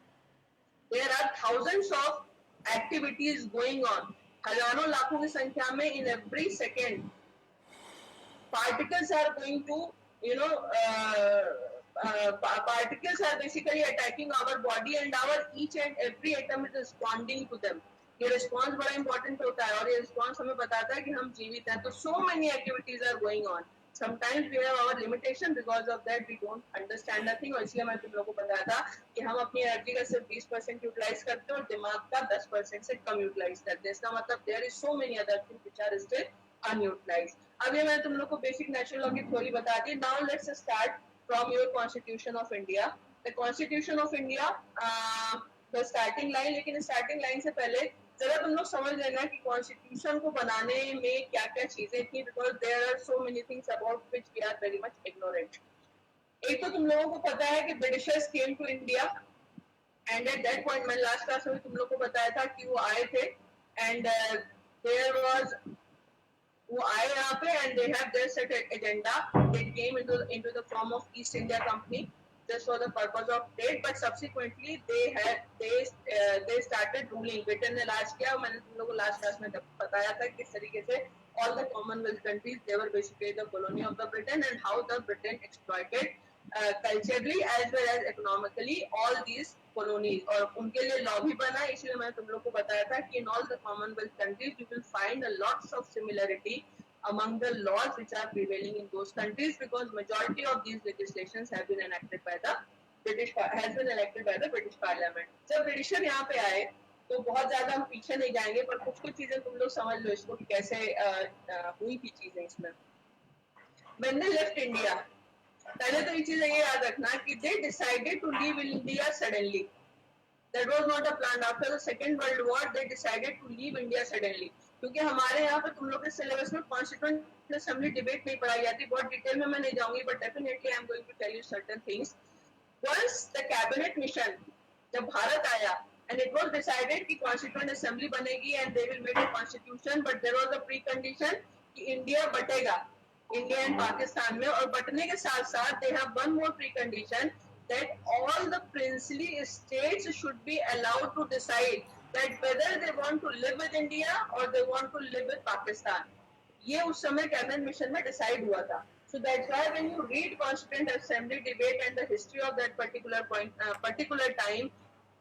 There are thousands of activities going on. हजारों लाखों की संख्या में in every second particles are going to, you know, particles are basically attacking our body and our each and every atom is responding to them. ये response बड़ा important होता है और ये रिस्पॉन्स हमें बताता है कि हम जीवित हैं। तो so many activities are going on. Sometimes we have our limitation, because of that we don't understand nothing। और इसलिए मैं तुम लोगों को बताया था कि हम अपनी एनर्जी का सिर्फ 20% यूटिलाइज करते हैं और दिमाग का 10% से कम यूटिलाइज करते हैं। इसका मतलब there is so many other things which are still unutilized। अब ये मैंने तुम लोग को बेसिक नेचुरल लॉ की थ्योरी बता दी। Now let's start from your Constitution of India. The Constitution of India, the starting line। लेकिन स्टार्टिंग लाइन से पहले जरा तुम लोग समझ लेना कि कॉन्स्टिट्यूशन को बनाने में क्या क्या चीजें थी, because there are so many things about which we are very much ignorant. एक तो तुम लोगों को पता है कि Britishers came to India and at that point, मैंने लास्ट क्लास में तुम लोग को बताया था कि वो आए थे एंड देयर वाज, वो आए यहाँ पे and they have their set agenda. They came into the form of east India company just for the purpose of trade, but subsequently they started ruling। Britain ने लास्ट किया। मैंने तुम लोगों को लास्ट क्लास में बताया था किस तरीके से all the Commonwealth countries, they were basically the colony of the Britain, and how the Britain exploited culturally as well as economically all these colonies। और उनके लिए लॉ भी बना। इसलिए मैंने तुम लोग को बताया था कि in all the Commonwealth countries you will find a lots of similarity among the laws which are prevailing in those countries, because majority of these legislations have been enacted by the British Parliament। जब britisher यहाँ पे आए तो बहुत ज्यादा हम पीछे नहीं जाएंगे, पर कुछ कुछ चीजें तुम लोग समझ लो इसको कि कैसे हुई थी चीजें इसमें। When they left India, पहले तो ये चीजें ये याद रखना कि they decided to leave India suddenly। That was not a plan. After the Second World War, they decided to leave India suddenly. क्योंकि हमारे यहाँ पे तुम लोग के सिलेबस में कॉन्स्टिट्यूएंट असेंबली डिबेट नहीं पढ़ाई जाती. बहुत डिटेल में मैं नहीं जाऊंगी, but definitely I am going to tell you certain things. Once the cabinet mission, जब भारत आया, and it was decided कि constituent assembly बनेगी and they will make a constitution, but there was a precondition कि India बटेगा, India and Pakistan में, और बटने के साथ साथ they have one more precondition that all the princely states should be allowed to decide that whether they want to live with India or they want to live with Pakistan. ये उस समय cabinet mission में decide हुआ था. So that's why when you read Constituent Assembly debate and the history of that particular time,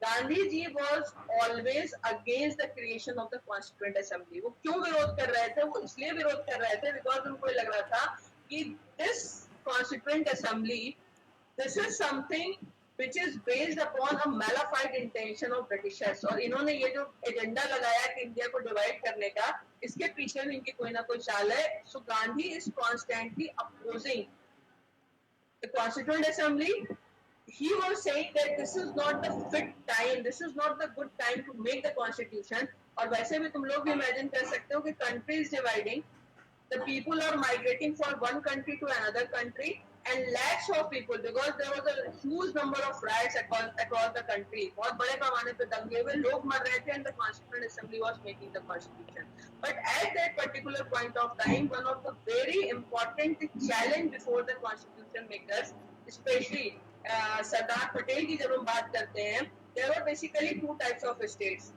Gandhi ji was always against the creation of the Constituent Assembly. वो क्यों विरोध कर रहे थे? वो इसलिए विरोध कर रहे थे because उनको लग रहा था कि this Constituent Assembly, this is something which is based upon a malified intention of Britishers. और इन्होंने ये जो एजेंडा लगाया कि इंडिया को डिवाइड करने का, इसके पीछे भी इनकी कोई ना कोई चाल है. So Gandhi is constantly opposing the Constituent Assembly. He was saying that this is not the fit time, this is not the good time to make the constitution. और वैसे भी तुम लोग भी इमेजिन कर सकते हो कि country is dividing, the people are migrating from one country to another country, and lakhs of people, because there was a huge number of riots across the country. बहुत बड़े पैमाने पे दंगे हुए, लोग मर रहे थे, and the Constituent Assembly was making the constitution. But at that particular point of time, one of the very important challenge before the constitution makers, especially Sardar Patel की जब हम बात करते हैं, there were basically two types of states.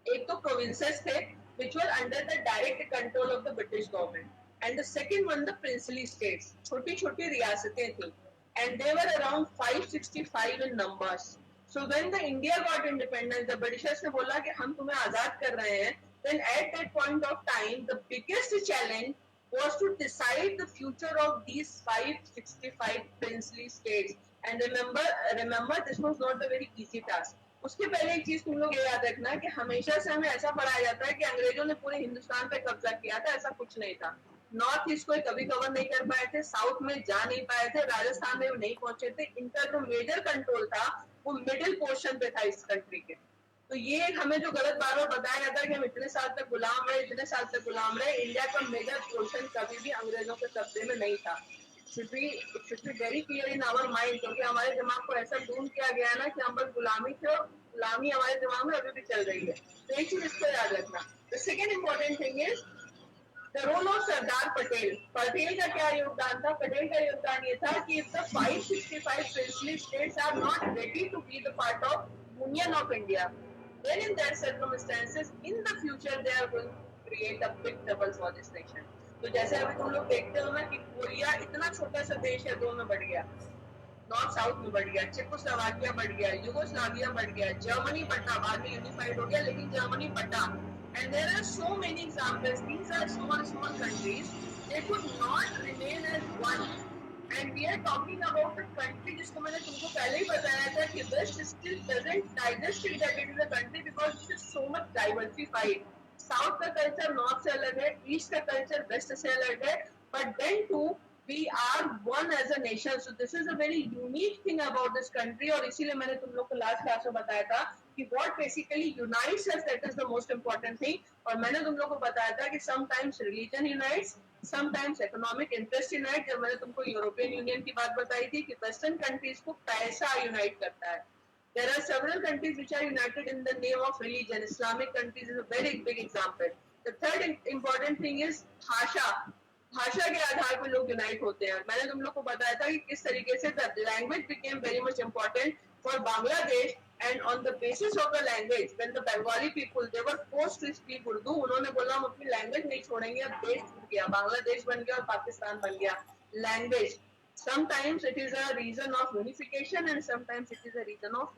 एक तो provinces थे which were under the direct control of the British government, and the second one the princely states, छोटी छोटी रियासतें थी, and they were around 565 in numbers. So when the India got independence, the Britishers ने बोला कि हम तुम्हें आजाद कर रहे हैं, then at that point of time the biggest challenge was to decide the future of these 565 princely states. And remember this was not a very easy task. उसके पहले एक चीज तुम लोग ये याद रखना कि हमेशा से हमें ऐसा पढ़ाया जाता है कि अंग्रेजों ने पूरे हिंदुस्तान पे कब्जा किया था. ऐसा कुछ नहीं था. नॉर्थ ईस्ट को कभी कवर नहीं कर पाए थे, साउथ में जा नहीं पाए थे, राजस्थान में नहीं पहुंचे थे. इनका जो मेजर कंट्रोल था वो मिडिल पोर्शन पे था इस कंट्री के. तो ये हमें जो गलत बार बार बताया जाता है कि हम इतने साल तक गुलाम रहे, इतने साल तक गुलाम रहे, इंडिया का मेजर पोर्शन कभी भी अंग्रेजों के कब्जे में नहीं था. should be very clear in our mind, क्योंकि हमारे दिमाग को ऐसा डूम किया गया है ना कि हम बस गुलामी थे, और गुलामी हमारे दिमाग में अभी भी चल रही है. तो एक चीज इसको याद रखना. The second important thing is the role of Sardar Patel. Patel का क्या योगदान था? पटेल का योगदान ये था कि if the 565 princely states are not ready to be the part of Union of India, then in that circumstances in the future they are going to create a big trouble for this nation. तो जैसे अभी तुम लोग देखते हो ना कि Korea इतना छोटा सा देश है, दो में बढ़ गया, नॉर्थ साउथ में बढ़ गया, चेकोस्लोवाकिया बढ़ गया, यूगोस्लाविया बढ़ गया, जर्मनी बटा, बाद में यूनिफाइड हो गया, लेकिन जर्मनी बटा. And there are so many examples. These are small countries, they could not remain as one. And we are talking about a country जिसको मैंने तुमको पहले ही बताया था कि west still doesn't digest it that it is a country because it is so much diversified. South का culture north से अलग है, ईस्ट का कल्चर वेस्ट से अलग है, but then too we are one as a nation. So this is a very unique thing about this country. और इसीलिए मैंने तुम लोग को लास्ट क्लास में बताया था कि what basically unites us, that is the most important thing. और मैंने तुम लोग को बताया था कि sometimes religion unites, sometimes economic interest unite. जब मैंने तुमको यूरोपियन यूनियन की बात बताई थी कि वेस्टर्न कंट्रीज को पैसा यूनाइट करता है. There are several countries which are united in the name of religion. Islamic countries is a very big example. The third important thing is भाषा. भाषा के आधार पर लोग यूनाइट होते हैं. मैंने तुम लोग को बताया था कि किस तरीके से the language became very much important for Bangladesh, and on the basis of the language, when the Bengali people they were forced to speak Urdu, उन्होंने बोला हम अपनी लैंग्वेज नहीं छोड़ेंगे. अब देश छूट गया, बांग्लादेश बन गया और पाकिस्तान बन गया. Language sometimes it is a reason of unification and sometimes it is a reason of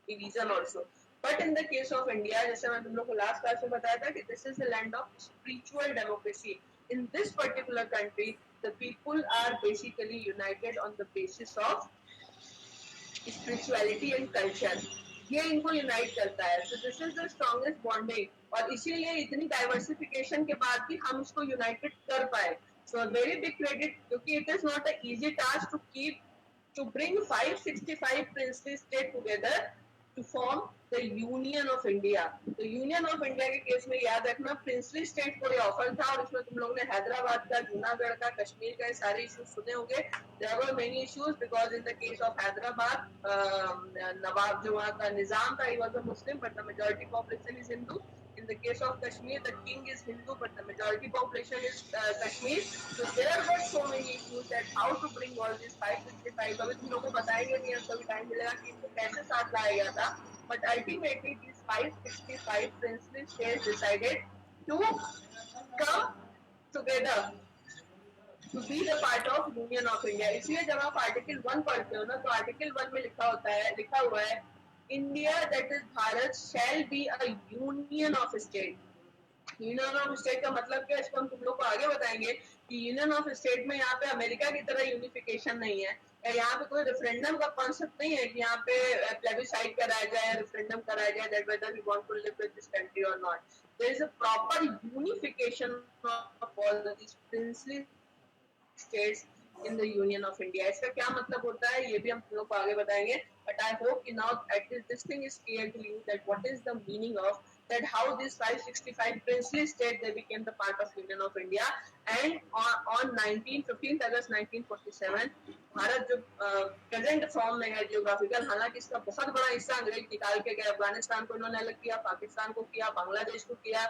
division also. But in the case of India, जैसे मैं तुम लोग को लास्ट क्लास में बताया था कि this is the land of spiritual democracy. In this particular country, the people are basically united on the basis of spirituality and culture. ये इनको यूनाइट करता है. So this is the strongest bonding. और इसीलिए इतनी डाइवर्सिफिकेशन के बाद भी हम इसको यूनाइटेड कर पाए. So a very big credit, क्योंकि it is not an easy task to bring 565 princely states together to form the union of India. तो यूनियन ऑफ इंडिया के केस में याद रखना प्रिंसली स्टेट को ये ऑफर था, और इसमें तुम लोगों ने हैदराबाद का, जूनागढ़ का, कश्मीर का सारे इश्यूज सुने होंगे। There were many issues because in the case of Hyderabad nawab जो वहाँ का निजाम था, he was a Muslim but the majority population is Hindu. In the case of Kashmir, the king is Hindu, but the majority population is Kashmir. So there were so many issues that how to bring all these 565. अभी तुम लोगों को बताएंगे नहीं, अब कभी time मिलेगा कि इनको कैसे साथ लाया गया था. But ultimately, these 565 princely states decided to come together to be the part of Union of India. इसलिए जब आप आर्टिकल 1 पढ़ते हो ना, तो आर्टिकल 1 में लिखा हुआ है India that is Bharat shall be a union of state. Union of state का मतलब क्या है, इसको हम तुम लोग को आगे बताएंगे कि यूनियन ऑफ स्टेट में यहाँ पे अमेरिका की तरह यूनिफिकेशन नहीं है, यहाँ पे कोई रेफरेंडम का कॉन्सेप्ट नहीं है कि यहाँ पे प्लेबिसाइट कराया जाए, रेफरेंडम कराया जाए that whether we want to live with this country और not. There is a proper unification of all this princely states in the union of India. इसका क्या मतलब होता है ये भी हम लोग को आगे बताएंगे, बट आई होप कि now at least this thing is clear to you that what is the meaning of that how these 565 princely states they became the part of Union of India, and on 15th August 1947 Bharat जो present form में है geographical, हालांकि इसका बहुत बड़ा हिस्सा अंग्रेज निकाल के गए, अफगानिस्तान को इन्होंने अलग किया, पाकिस्तान को किया, बांग्लादेश को किया,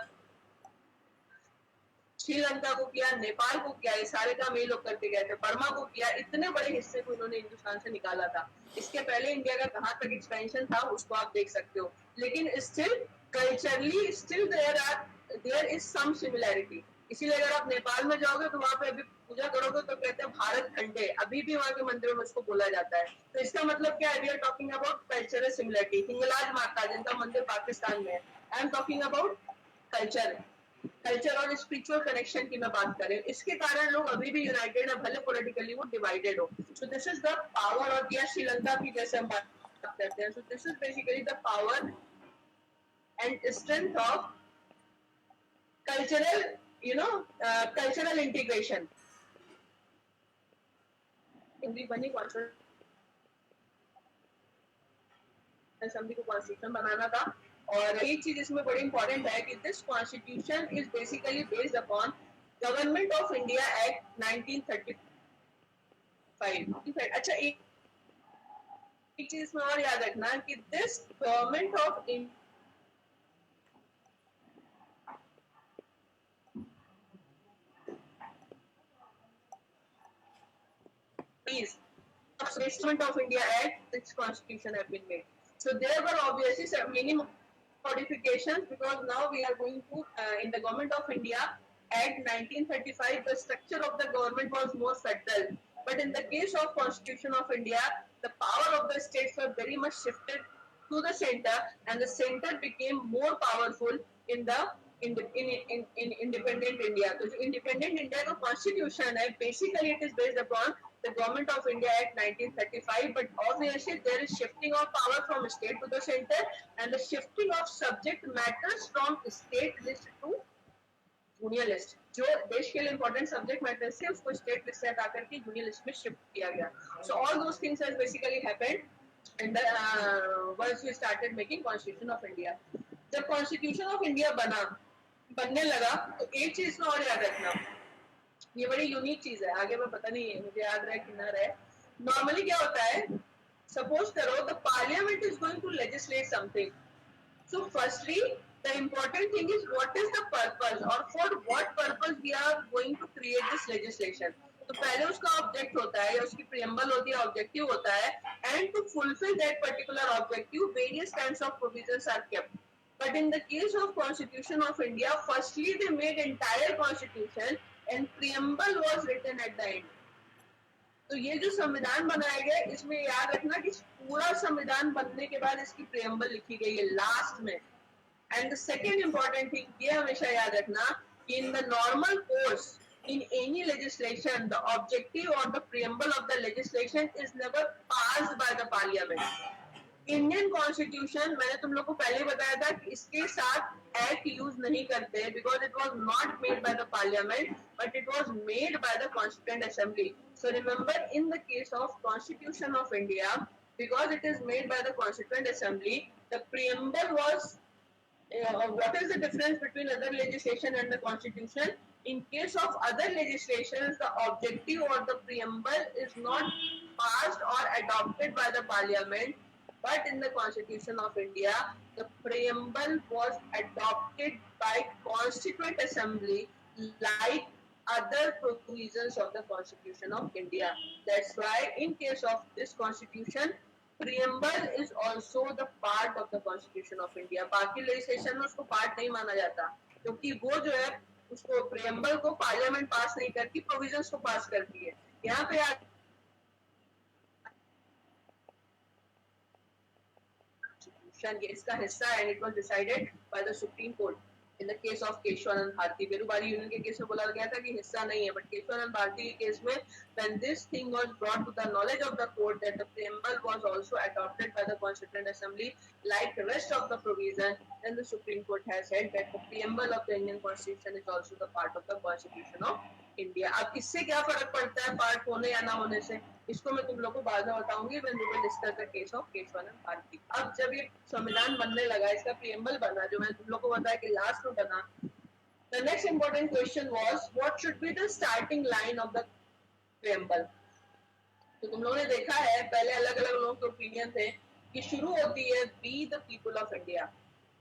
श्रीलंका को किया, नेपाल को किया, ये सारे काम ये लोग करके गए थे, बर्मा को किया, इतने बड़े हिस्से को इन्होंने हिंदुस्तान से निकाला था। इसके पहले इंडिया का कहां तक एक्सपेंशन था उसको आप देख सकते हो, लेकिन still culturally still there is some similarity. इसीलिए अगर आप नेपाल में जाओगे तो वहां पे अभी पूजा करोगे तो कहते हैं भारत खंडे, अभी भी वहां के मंदिरों में उसको बोला जाता है। तो इसका मतलब क्या है, we are talking about cultural similarity. Hinglaj Mata जिनका मंदिर पाकिस्तान में है, I am talking about culture और स्पिरिचुअल कनेक्शन की मैं बात करें, इसके कारण लोग अभी भी यूनाइटेड है, भले पॉलिटिकली वो डिवाइडेड हो। सो this is the power of या श्रीलंका की जैसे हम बात करते हैं, सो this is basically the power and strength of cultural cultural integration. Hindi बनी असेंबली को कॉन्स्टिट्यूशन बनाना था, और एक चीज इसमें बड़ी इंपॉर्टेंट है कि this constitution is basically based upon government of India act 1935। अच्छा, एक चीज इसमें और याद रखना कि this government of India Establishment of India Act, this constitution have been made. So there were obviously many modifications because now we are going to in the Government of India Act 1935, the structure of the government was more federal, but in the case of Constitution of India, the power of the states were very much shifted to the center, and the center became more powerful in the in independent India. So independent India का constitution है, basically it is based upon the Government of India Act 1935, but obviously there is shifting of power from state to the center, and the shifting of subject matters from state list to union list. जो देश के लिए important subject matter से उसको state list से हटा करके union list में शिफ्ट किया गया। So all those things has basically happened in the once we started making constitution of India. जब कॉन्स्टिट्यूशन ऑफ इंडिया बनने लगा तो एक चीज में और याद रखना, ये बड़ी यूनिक चीज है, आगे मैं पता नहीं है मुझे याद रहे कि ना रहे। नॉर्मली क्या होता है, सपोज करो the parliament is going to legislate something, so firstly the important thing is what is the purpose or for what purpose we are going to create this legislation। तो पहले उसका ऑब्जेक्ट होता है या उसकी प्रियम्बल होती है, ऑब्जेक्टिव होता है, and to fulfil that particular objective various kinds of provisions are kept. But in the case of Constitution of India, firstly they made entire constitution and preamble was written at the end। तो ये जो संविधान बनाया गया इसमें याद रखना कि पूरा संविधान बनने के बाद इसकी प्रियम्बल लिखी गई है लास्ट में। And the second important thing, ये हमेशा याद रखना कि in the normal course in any legislation, the objective or the preamble of the legislation is never passed by the parliament। Indian constitution मैंने तुम लोग को पहले बताया था कि इसके साथ एक्ट यूज नहीं करते because it was not made by the parliament but it was made by the constituent assembly. So remember in the case of constitution of India because it is made by the Constituent Assembly. The preamble was what is the difference between other legislation and the constitution? In case of other legislations, the objective or the preamble is not passed or adopted by the parliament, but in the Constitution of India, the preamble was adopted by Constituent Assembly like other provisions of the Constitution of India. That's why in case of this constitution, preamble is also the part of the Constitution of India. बाकी legislation में उसको part नहीं माना जाता, क्योंकि वो जो है उसको preamble को parliament pass नहीं करती, provisions को pass करती है. यहाँ पे constitution ये इसका हिस्सा है, and it was decided by the Supreme Court. In the case of Kesavananda Bharati, Berubari union के केस में बोला गया था कि हिस्सा नहीं है, but केशवानंद भारती के केस में when this thing was brought to the knowledge of the court that the preamble was also adopted by the Constituent Assembly like rest of the provision, then the Supreme Court has said that the preamble of the Indian Constitution is also the part of the Constitution of India. अब इससे क्या फर्क पड़ता है part होने या ना होने से, इसको मैं तुम लोग को बाद में बताऊंगी when we will discuss the case of Kesavananda Bharti. अब जब ये संविधान बनने लगा, इसका preamble बना, जो मैं तुम लोग को बताया कि लास्ट में बना, the next important question was what should be the starting line of the preamble. तो तुम लोगों ने देखा है पहले अलग अलग लोगों के ओपिनियन थे कि शुरू होती है we the people of India,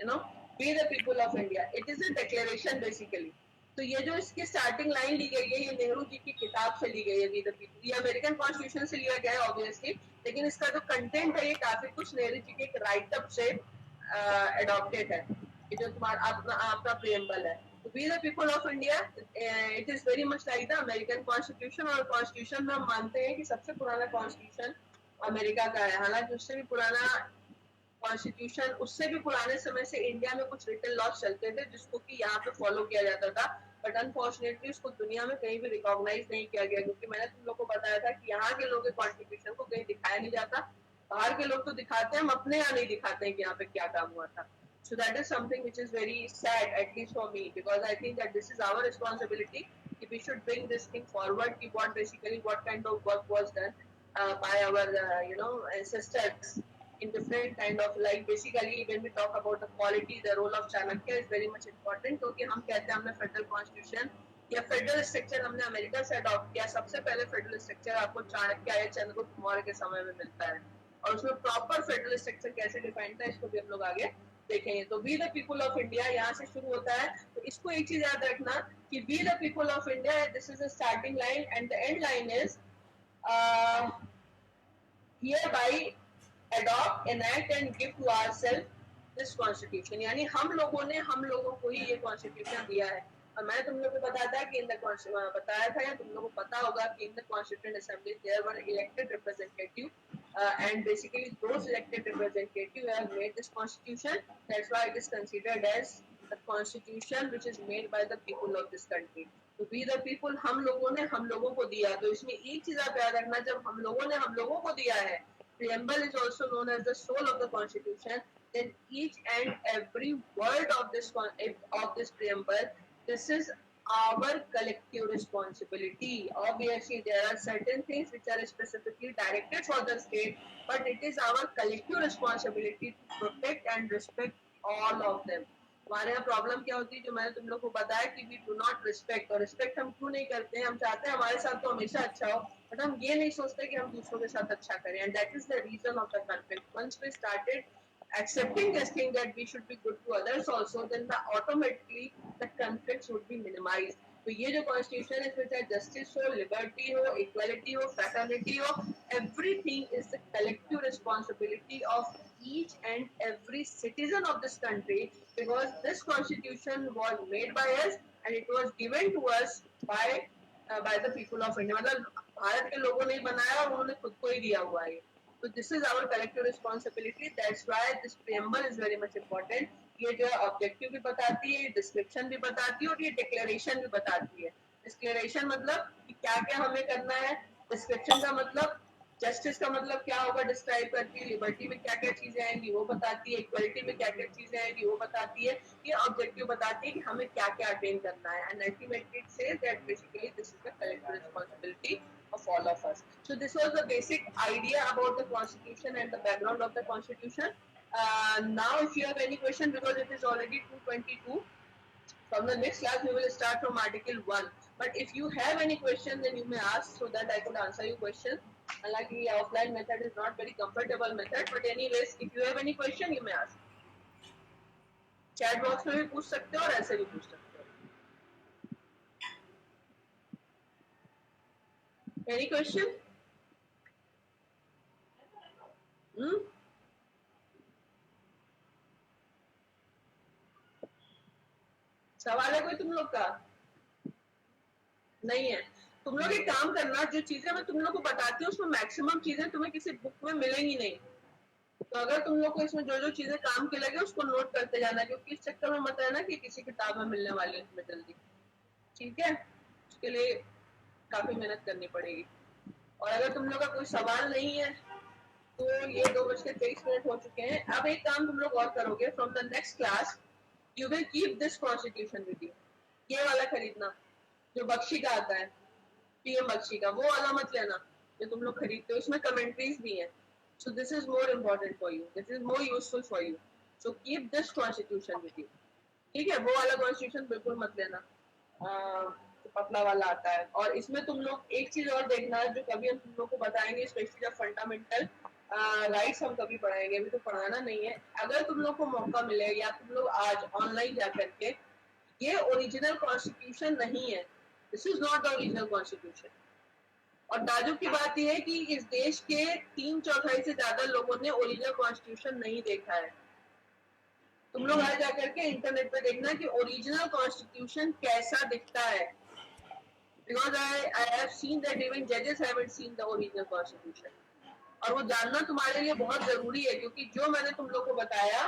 you know, we the people of India. It is a declaration basically. तो ये जो इसकी स्टार्टिंग लाइन ली गई है, ये नेहरू जी की किताब से ली गई है वी द पीपल. ये अमेरिकन कॉन्स्टिट्यूशन से लिया गया है ऑब्वियसली, लेकिन इसका जो कंटेंट है ये काफी कुछ नेहरू जी के एक राइट अप से अडॉप्टेड है. ये जो तुम्हारा आपका प्रीएम्बल है, we the people of India, it is very much like the American Constitution. और कॉन्स्टिट्यूशन में हम मानते हैं कि सबसे पुराना कॉन्स्टिट्यूशन अमेरिका का है. हालांकि उससे भी पुराना कॉन्स्टिट्यूशन, उससे भी पुराने समय से इंडिया में कुछ रिटन लॉज चलते थे जिसको कि यहाँ पे फॉलो किया जाता था, बट अनफॉर्चुनेटली उसको दुनिया में कहीं भी रिकॉग्नाइज नहीं किया गया, क्योंकि मैंने तुम लोग को बताया था कि यहाँ के लोगों के कॉन्स्टिट्यूशन को कहीं दिखाया नहीं जाता. बाहर के लोग तो दिखाते हैं, हम अपने यहाँ नहीं दिखाते हैं कि यहाँ पे क्या काम हुआ था. So that is something which is very sad, at least for me, because I think that this is our responsibility. If we should bring this thing forward, what kind of work was done by our ancestors in different kind of, like basically when we talk about the quality, the role of Chanakya is very much important. क्योंकि हम कहते हैं हमने federal constitution या federal structure हमने America से adopt किया. सबसे पहले फेडरल स्ट्रक्चर आपको चाणक्य या चंद्रगुप्त मौर्य के समय में मिलता है, और उसमें प्रॉपर फेडरल स्ट्रक्चर कैसे डिफाइन था इसको भी हम लोग आगे देखेंगे. तो we the people of India यहाँ से शुरू होता है. तो इसको एक चीज याद रखना कि we the people of India, this is the starting line and the end line is hereby adopt, enact and give to ourselves this constitution. यानी हम लोगों को ही ये कॉन्स्टिट्यूशन दिया है. और मैं तुम लोग को बताया था कि बताया था या तुम लोग को पता होगा कि in the constituent assembly there were elected representative, and basically those elected representatives have made this constitution. That's why it is considered as the constitution which is made by the people of this country. तो we the people, हम लोगों ने हम लोगों को दिया. तो इसमें एक चीज आप याद रखना, जब हम लोगों ने हम लोगों को दिया है, preamble is also known as the soul of the constitution, then each and every word of this preamble, this is our collective responsibility. Obviously, there are certain things which are specifically directed for the state, but it is our collective responsibility to protect and respect all of them. हमारे यहाँ problem क्या होती है, जो मैंने तुम लोग को बताया कि वी डू नॉट रिस्पेक्ट. और रिस्पेक्ट हम क्यों नहीं करते हैं? हम चाहते हैं हमारे साथ तो हमेशा अच्छा हो, बट हम ये नहीं सोचते कि हम दूसरों के साथ अच्छा करें. And that is the reason of the conflict. Once we started accepting this thing that we should be good to others also, then automatically the conflicts would be minimized. तो ये जो कॉन्स्टिट्यूशन है, इसमें चाहे जस्टिस हो, liberty हो, equality हो, fraternity हो, everything is the collective responsibility of each and every citizen of this country, because this constitution was made by us and it was given to us by the people of India. मतलब भारत के लोगों ने बनाया और उन्होंने खुद को ही दिया हुआ है. So this is our collective responsibility. That's why this preamble is very much important. ये जो ऑब्जेक्टिव भी बताती है, डिस्क्रिप्शन भी बताती है और ये डिक्लेरेशन भी बताती है. डिक्लेरेशन मतलब कि क्या क्या हमें करना है, डिस्क्रिप्शन का मतलब जस्टिस का मतलब क्या होगा डिस्क्राइब करती है, लिबर्टी में क्या क्या चीजें आएंगी वो बताती है, इक्वालिटी में क्या क्या चीजें आएंगी वो बताती है, ये ऑब्जेक्टिव बताती है कि हमें क्या क्या अटेन करना है. And ultimately it says that basically this is the collective responsibility of all of us. So this was the basic idea about the constitution and the background of the constitution. Now if you have any question, because it is already 2:22, from the next class we will start from article 1. But if you have any question, then you may ask so that I could answer your question. Haलांकि offline method is not very comfortable method, but anyways if you have any question you may ask. Chat box में भी पूछ सकते हो और ऐसे भी पूछ सकते हो. Any question? सवाल है कोई तुम लोग का? नहीं है. तुम लोग एक काम करना, जो चीजें मैं तुम लोग को बताती हूँ उसमें मैक्सिमम चीजें तुम्हें किसी बुक में मिलेंगी नहीं. तो अगर तुम लोग को इसमें जो जो चीजें काम के लगे उसको नोट करते जाना, क्योंकि इस चक्कर में मत रहना कि किसी किताब में मिलने वाली है तुम्हें जल्दी. ठीक है, उसके लिए काफी मेहनत करनी पड़ेगी. और अगर तुम लोग का कोई सवाल नहीं है तो ये 2:23 हो चुके हैं. अब एक काम तुम लोग और करोगे, from the next class you will keep this constitution with you. ये वाला खरीदना जो बख्शी का आता है, पीएम बख्शी का, वो वाला मत लेना जो तुम लोग खरीदते हो. इसमें कमेंट्रीज भी हैं. So this is more important for you. This is more useful for you. So keep this constitution with you. ठीक है, वो वाला कॉन्स्टिट्यूशन बिल्कुल मत लेना. तो पतला वाला आता है. और इसमें तुम लोग एक चीज और देखना जो कभी हम तुम लोग को बताएंगे, स्पेशली जब फंडामेंटल राइट्स हम कभी पढ़ाएंगे, अभी तो पढ़ाना नहीं है. अगर तुम लोग को मौका मिले या तुम लोग आज ऑनलाइन जा करके, ये ओरिजिनल कॉन्स्टिट्यूशन नहीं है. This is not the original constitution. और ताजुब की बात यह है कि इस देश के 3/4 से ज्यादा लोगों ने ओरिजिनल कॉन्स्टिट्यूशन नहीं देखा है. तुम लोग आज जाकर के इंटरनेट पे देखना कि ओरिजिनल कॉन्स्टिट्यूशन कैसा दिखता है. Because I have seen that even जजेस haven't seen the original constitution. और वो जानना तुम्हारे लिए बहुत जरूरी है, क्योंकि जो मैंने तुम लोग को बताया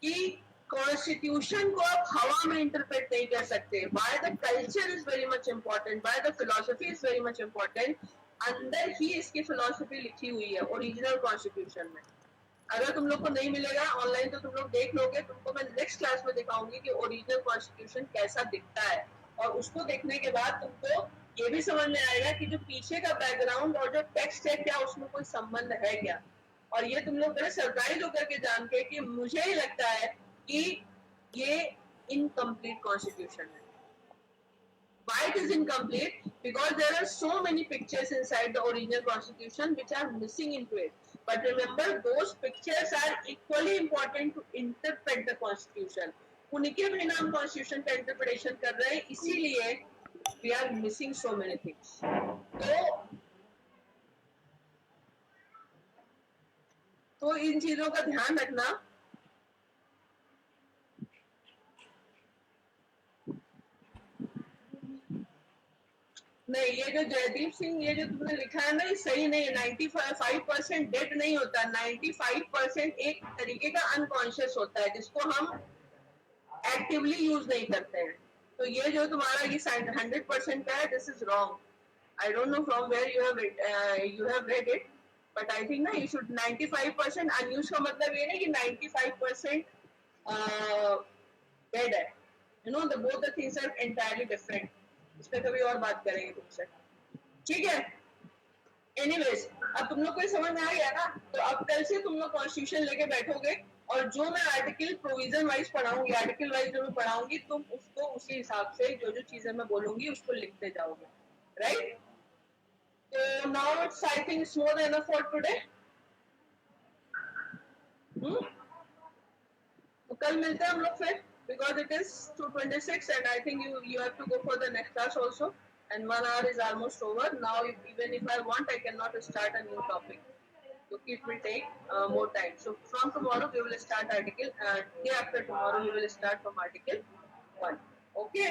कि कॉन्स्टिट्यूशन को आप हवा में इंटरप्रेट नहीं कर सकते. By the culture is very much important, by the philosophy is very much important. अंदर ही इसकी फिलोसफी लिखी हुई है ओरिजिनल कॉन्स्टिट्यूशन में. अगर तुम लोग को नहीं मिलेगा ऑनलाइन तो तुम लोग देख लोगे. तुमको मैं नेक्स्ट क्लास में दिखाऊंगी कि ओरिजिनल कॉन्स्टिट्यूशन कैसा दिखता है. और उसको देखने के बाद तुमको ये भी समझ में आएगा कि जो पीछे का बैकग्राउंड और जो टेक्स्ट है क्या उसमें कोई संबंध है क्या. और ये तुम लोग बड़े सरप्राइज होकर के जान के कि मुझे ही लगता है कि ये इनकम्प्लीट कॉन्स्टिट्यूशन है. Why it is incomplete? Because there are so many pictures inside the original constitution which are missing into it. But remember, those pictures are equally important to interpret the constitution. उनके बिना हम constitution का interpretation कर रहे हैं, इसीलिए we are missing so many things. तो इन चीजों का ध्यान रखना. नहीं, ये जो जयदीप सिंह ये जो तुमने लिखा है ना, ये सही नहीं है. 95% डेट नहीं होता. 95% एक तरीके का अनकॉन्शियस होता है जिसको हम एक्टिवली यूज नहीं करते हैं. तो ये जो तुम्हारा ये 100% का है, this is wrong. I don't know from where you have read it, but I think ना यू शुड 95% अनयूज का मतलब ये नहीं कि 95% डेड है. You know the both the things are entirely different. इस पे कभी और बात करेंगे तुमसे. ठीक है. एनीवेज, अब तुम लोग को समझ में आ गया ना. तो अब कल से तुम लोग कॉन्स्टिट्यूशन लेके बैठोगे और जो मैं आर्टिकल प्रोविजन वाइज पढ़ाऊंगी, आर्टिकल वाइज जो मैं पढ़ाऊंगी, तुम उसको उसी हिसाब से जो जो चीजें मैं बोलूंगी उसको लिखते जाओगे. राइट. तो now it's I think it's more than enough for today. तो कल मिलते हैं हम लोग फिर, because it is 2:26 and I think you have to go for the next class also, and 1 hour is almost over now. Even if I want, I cannot start a new topic, so it will take more time. So from tomorrow we will start article, day after tomorrow we will start from article 1. Okay.